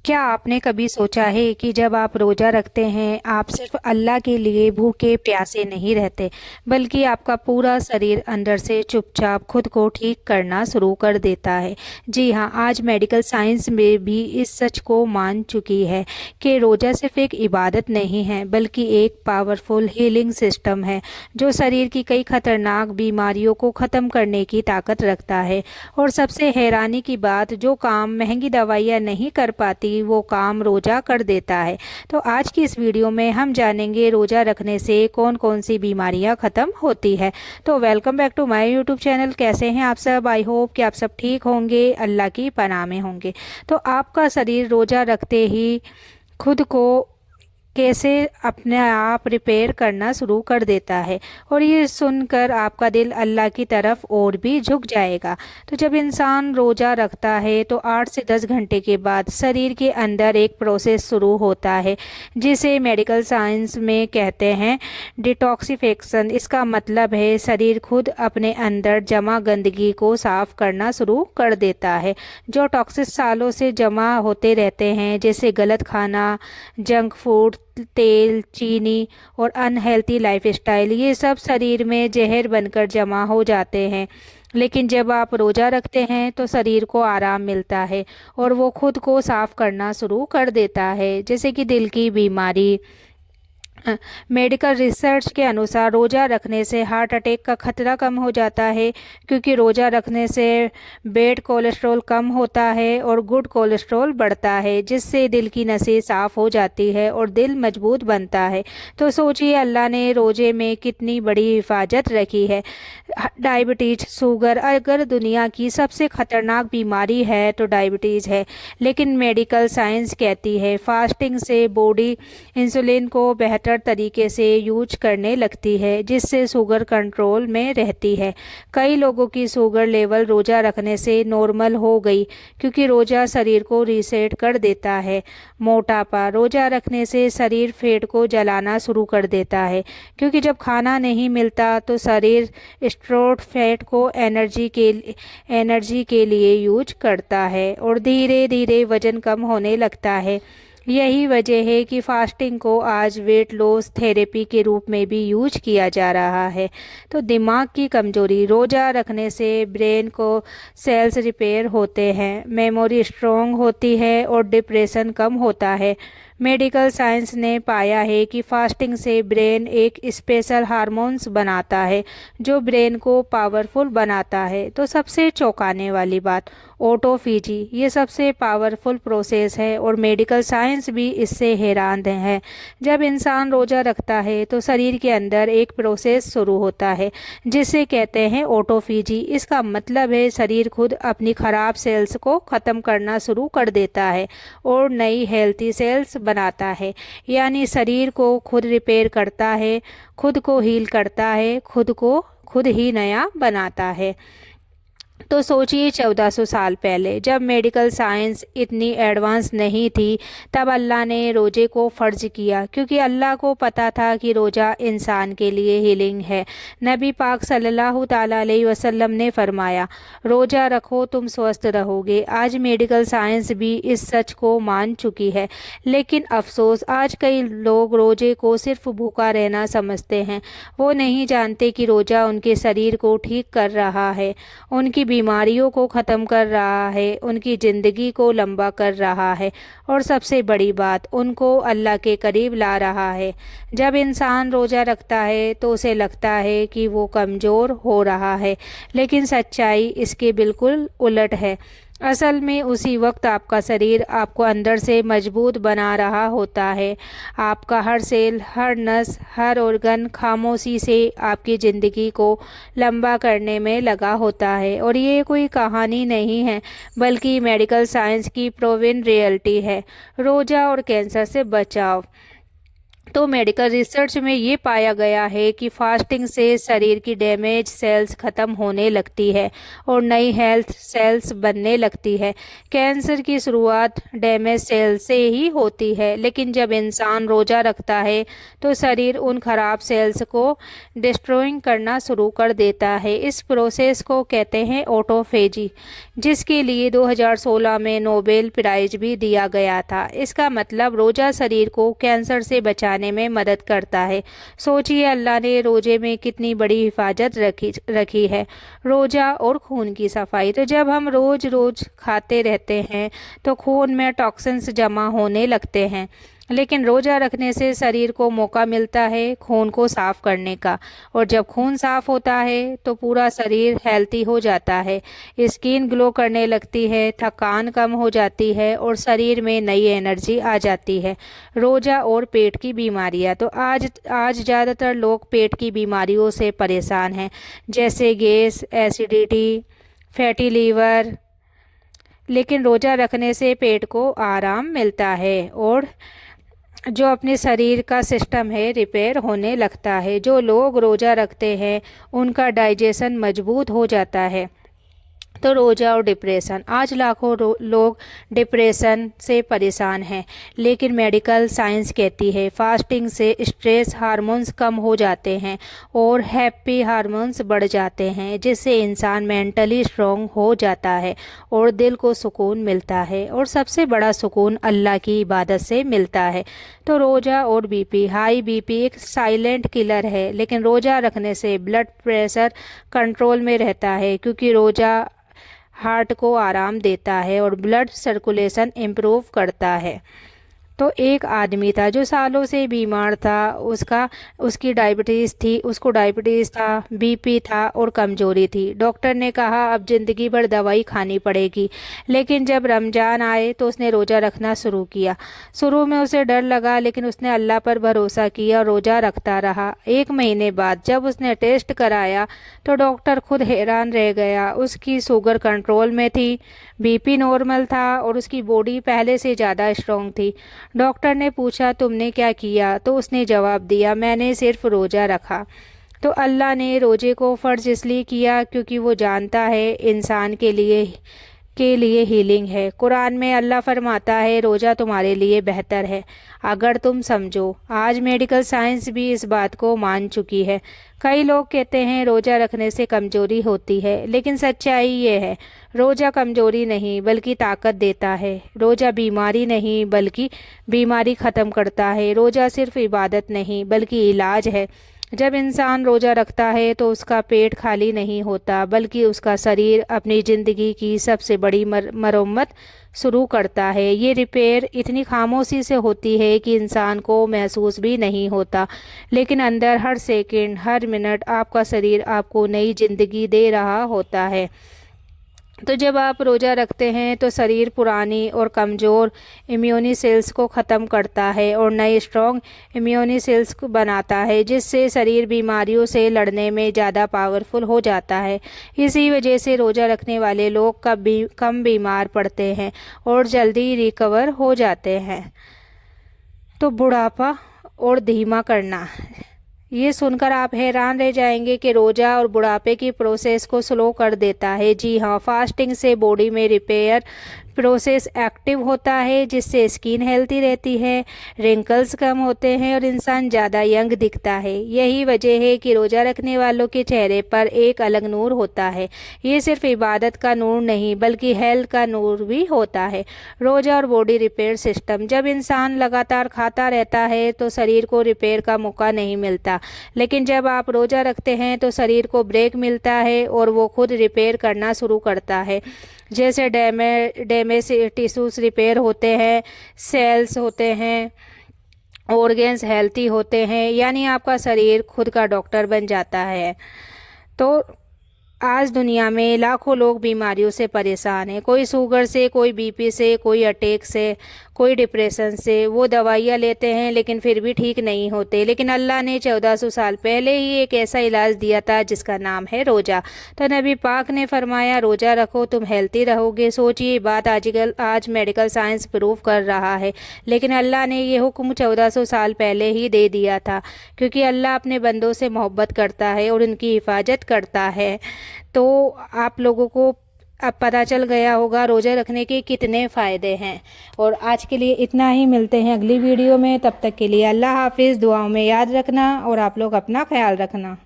क्या आपने कभी सोचा है कि जब आप रोज़ा रखते हैं आप सिर्फ अल्लाह के लिए भूखे प्यासे नहीं रहते, बल्कि आपका पूरा शरीर अंदर से चुपचाप खुद को ठीक करना शुरू कर देता है। जी हाँ, आज मेडिकल साइंस में भी इस सच को मान चुकी है कि रोज़ा सिर्फ एक इबादत नहीं है, बल्कि एक पावरफुल हीलिंग सिस्टम है जो शरीर की कई खतरनाक बीमारियों को ख़त्म करने की ताकत रखता है। और सबसे हैरानी की बात, जो काम महंगी दवाइयाँ नहीं कर पाती वो काम रोज़ा कर देता है। तो आज की इस वीडियो में हम जानेंगे रोज़ा रखने से कौन कौन सी बीमारियां ख़त्म होती है। तो welcome back to my YouTube channel. कैसे हैं आप सब? आई होप कि आप सब ठीक होंगे, अल्लाह की पनाह में होंगे। तो आपका शरीर रोज़ा रखते ही खुद को कैसे अपने आप रिपेयर करना शुरू कर देता है, और ये सुनकर आपका दिल अल्लाह की तरफ और भी झुक जाएगा। तो जब इंसान रोज़ा रखता है तो 8 से 10 घंटे के बाद शरीर के अंदर एक प्रोसेस शुरू होता है जिसे मेडिकल साइंस में कहते हैं डिटॉक्सिफिकेशन। इसका मतलब है शरीर खुद अपने अंदर जमा गंदगी को साफ करना शुरू कर देता है। जो टॉक्सिक सालों से जमा होते रहते हैं, जैसे गलत खाना, जंक फूड, तेल, चीनी और अनहेल्थी लाइफस्टाइल, ये सब शरीर में जहर बनकर जमा हो जाते हैं। लेकिन जब आप रोज़ा रखते हैं तो शरीर को आराम मिलता है और वो खुद को साफ करना शुरू कर देता है। जैसे कि दिल की बीमारी, मेडिकल रिसर्च के अनुसार रोज़ा रखने से हार्ट अटैक का खतरा कम हो जाता है, क्योंकि रोज़ा रखने से बैड कोलेस्ट्रॉल कम होता है और गुड कोलेस्ट्रॉल बढ़ता है, जिससे दिल की नसें साफ़ हो जाती है और दिल मजबूत बनता है। तो सोचिए, अल्लाह ने रोज़े में कितनी बड़ी हिफाजत रखी है। डायबिटीज़, शुगर, अगर दुनिया की सबसे ख़तरनाक बीमारी है तो डायबिटीज़ है, लेकिन मेडिकल साइंस कहती है फास्टिंग से बॉडी इंसुलिन को बेहतर तरीके से यूज करने लगती है, जिससे शुगर कंट्रोल में रहती है। कई लोगों की शुगर लेवल रोज़ा रखने से नॉर्मल हो गई, क्योंकि रोज़ा शरीर को रीसेट कर देता है। मोटापा, रोज़ा रखने से शरीर फैट को जलाना शुरू कर देता है, क्योंकि जब खाना नहीं मिलता तो शरीर स्टोर्ड फैट को एनर्जी के लिए यूज करता है और धीरे धीरे वजन कम होने लगता है। यही वजह है कि फास्टिंग को आज वेट लॉस थेरेपी के रूप में भी यूज किया जा रहा है। तो दिमाग की कमजोरी, रोज़ा रखने से ब्रेन को सेल्स रिपेयर होते हैं, मेमोरी स्ट्रॉन्ग होती है और डिप्रेशन कम होता है। मेडिकल साइंस ने पाया है कि फास्टिंग से ब्रेन एक स्पेशल हार्मोन्स बनाता है जो ब्रेन को पावरफुल बनाता है। तो सबसे चौंकाने वाली बात, ऑटोफेजी, ये सबसे पावरफुल प्रोसेस है और मेडिकल साइंस भी इससे हैरान है। जब इंसान रोज़ा रखता है तो शरीर के अंदर एक प्रोसेस शुरू होता है जिसे कहते हैं ऑटोफेजी। इसका मतलब है शरीर खुद अपनी खराब सेल्स को ख़त्म करना शुरू कर देता है और नई हेल्थी सेल्स बनाता है। यानी शरीर को खुद रिपेयर करता है, खुद को हील करता है, खुद को खुद ही नया बनाता है। तो सोचिए, 1400 साल पहले जब मेडिकल साइंस इतनी एडवांस नहीं थी, तब अल्लाह ने रोज़े को फ़र्ज किया, क्योंकि अल्लाह को पता था कि रोज़ा इंसान के लिए हीलिंग है। नबी पाक सल्लल्लाहु ताला अलैहि वसल्लम ने फरमाया, रोज़ा रखो तुम स्वस्थ रहोगे। आज मेडिकल साइंस भी इस सच को मान चुकी है, लेकिन अफसोस आज कई लोग रोज़े को सिर्फ भूखा रहना समझते हैं। वो नहीं जानते कि रोज़ा उनके शरीर को ठीक कर रहा है, उनकी बीमारियों को ख़त्म कर रहा है, उनकी ज़िंदगी को लंबा कर रहा है और सबसे बड़ी बात, उनको अल्लाह के करीब ला रहा है। जब इंसान रोज़ा रखता है तो उसे लगता है कि वो कमज़ोर हो रहा है, लेकिन सच्चाई इसके बिल्कुल उलट है। असल में उसी वक्त आपका शरीर आपको अंदर से मजबूत बना रहा होता है। आपका हर सेल, हर नस, हर ऑर्गन खामोशी से आपकी ज़िंदगी को लंबा करने में लगा होता है। और ये कोई कहानी नहीं है, बल्कि मेडिकल साइंस की प्रूवन रियलिटी है। रोज़ा और कैंसर से बचाव। तो मेडिकल रिसर्च में ये पाया गया है कि फास्टिंग से शरीर की डैमेज सेल्स ख़त्म होने लगती है और नई हेल्थ सेल्स बनने लगती है। कैंसर की शुरुआत डैमेज सेल से ही होती है, लेकिन जब इंसान रोज़ा रखता है तो शरीर उन खराब सेल्स को डिस्ट्रॉइंग करना शुरू कर देता है। इस प्रोसेस को कहते हैं ऑटोफेजी, जिसके लिए 2016 में नोबेल प्राइज भी दिया गया था। इसका मतलब रोज़ा शरीर को कैंसर से बचाने में मदद करता है। सोचिए, अल्लाह ने रोजे में कितनी बड़ी हिफाजत रखी है। रोजा और खून की सफाई। तो जब हम रोज रोज खाते रहते हैं तो खून में टॉक्सिन्स जमा होने लगते हैं, लेकिन रोजा रखने से शरीर को मौका मिलता है खून को साफ करने का, और जब खून साफ होता है तो पूरा शरीर हेल्थी हो जाता है। स्किन ग्लो करने लगती है, थकान कम हो जाती है और शरीर में नई एनर्जी आ जाती है। रोजा और पेट की बीमारियां। तो आज ज़्यादातर लोग पेट की बीमारियों से परेशान हैं, जैसे गैस, एसिडिटी, फैटी लीवर। लेकिन रोजा रखने से पेट को आराम मिलता है और जो अपने शरीर का सिस्टम है रिपेयर होने लगता है। जो लोग रोज़ा रखते हैं उनका डाइजेशन मजबूत हो जाता है। तो रोज़ा और डिप्रेशन। आज लाखों लोग डिप्रेशन से परेशान हैं, लेकिन मेडिकल साइंस कहती है फास्टिंग से स्ट्रेस हार्मोन्स कम हो जाते हैं और हैप्पी हार्मोन्स बढ़ जाते हैं, जिससे इंसान मेंटली स्ट्रॉन्ग हो जाता है और दिल को सुकून मिलता है। और सबसे बड़ा सुकून अल्लाह की इबादत से मिलता है। तो रोज़ा और बीपी। हाई बीपी एक साइलेंट किलर है, लेकिन रोज़ा रखने से ब्लड प्रेशर कंट्रोल में रहता है, क्योंकि रोज़ा हार्ट को आराम देता है और ब्लड सर्कुलेशन इम्प्रूव करता है। तो एक आदमी था जो सालों से बीमार था। उसकी डायबिटीज़ थी, उसको डायबिटीज़ था, बीपी था और कमजोरी थी। डॉक्टर ने कहा अब ज़िंदगी भर दवाई खानी पड़ेगी। लेकिन जब रमज़ान आए तो उसने रोज़ा रखना शुरू किया। शुरू में उसे डर लगा, लेकिन उसने अल्लाह पर भरोसा किया और रोज़ा रखता रहा। 1 महीने बाद जब उसने टेस्ट कराया तो डॉक्टर खुद हैरान रह गया। उसकी शुगर कंट्रोल में थी, बीपी नॉर्मल था और उसकी बॉडी पहले से ज़्यादा स्ट्रॉन्ग थी। डॉक्टर ने पूछा तुमने क्या किया? तो उसने जवाब दिया मैंने सिर्फ रोज़ा रखा। तो अल्लाह ने रोज़े को फ़र्ज इसलिए किया क्योंकि वो जानता है इंसान के लिए हीलिंग है। कुरान में अल्लाह फरमाता है रोज़ा तुम्हारे लिए बेहतर है अगर तुम समझो। आज मेडिकल साइंस भी इस बात को मान चुकी है। कई लोग कहते हैं रोज़ा रखने से कमज़ोरी होती है, लेकिन सच्चाई ये है रोज़ा कमज़ोरी नहीं बल्कि ताकत देता है। रोज़ा बीमारी नहीं बल्कि बीमारी ख़त्म करता है। रोज़ा सिर्फ इबादत नहीं बल्कि इलाज है। जब इंसान रोज़ा रखता है तो उसका पेट खाली नहीं होता, बल्कि उसका शरीर अपनी ज़िंदगी की सबसे बड़ी मरम्मत शुरू करता है। ये रिपेयर इतनी खामोशी से होती है कि इंसान को महसूस भी नहीं होता, लेकिन अंदर हर सेकंड हर मिनट आपका शरीर आपको नई ज़िंदगी दे रहा होता है। तो जब आप रोज़ा रखते हैं तो शरीर पुरानी और कमज़ोर इम्यूनी सेल्स को ख़त्म करता है और नए स्ट्रॉन्ग इम्यूनी सेल्स को बनाता है, जिससे शरीर बीमारियों से लड़ने में ज़्यादा पावरफुल हो जाता है। इसी वजह से रोज़ा रखने वाले लोग कम बीमार पड़ते हैं और जल्दी रिकवर हो जाते हैं। तो बुढ़ापा और धीमा करना। ये सुनकर आप हैरान रह जाएंगे कि रोज़ा और बुढ़ापे की प्रोसेस को स्लो कर देता है। जी हाँ, फास्टिंग से बॉडी में रिपेयर प्रोसेस एक्टिव होता है, जिससे स्किन हेल्थी रहती है, रिंकल्स कम होते हैं और इंसान ज़्यादा यंग दिखता है। यही वजह है कि रोज़ा रखने वालों के चेहरे पर एक अलग नूर होता है। ये सिर्फ इबादत का नूर नहीं बल्कि हेल्थ का नूर भी होता है। रोज़ा और बॉडी रिपेयर सिस्टम। जब इंसान लगातार खाता रहता है तो शरीर को रिपेयर का मौका नहीं मिलता, लेकिन जब आप रोज़ा रखते हैं तो शरीर को ब्रेक मिलता है और वो खुद रिपेयर करना शुरू करता है। जैसे डैमेज टिश्यूज रिपेयर होते हैं, सेल्स होते हैं, ऑर्गन्स हेल्थी होते हैं, यानी आपका शरीर खुद का डॉक्टर बन जाता है। तो आज दुनिया में लाखों लोग बीमारियों से परेशान हैं। कोई शुगर से, कोई बीपी से, कोई अटैक से, कोई डिप्रेशन से, वो दवाइयाँ लेते हैं लेकिन फिर भी ठीक नहीं होते। लेकिन अल्लाह ने 1400 साल पहले ही एक ऐसा इलाज दिया था जिसका नाम है रोज़ा। तो नबी पाक ने फरमाया रोज़ा रखो तुम हेल्थी रहोगे। सोचिए बात आजकल आज मेडिकल साइंस प्रूव कर रहा है, लेकिन अल्लाह ने ये हुक्म 1400 साल पहले ही दे दिया था, क्योंकि अल्लाह अपने बंदों से मोहब्बत करता है और उनकी हिफाजत करता है। तो आप लोगों को अब पता चल गया होगा रोज़ा रखने के कितने फ़ायदे हैं। और आज के लिए इतना ही, मिलते हैं अगली वीडियो में। तब तक के लिए अल्लाह हाफिज़। दुआओं में याद रखना और आप लोग अपना ख्याल रखना।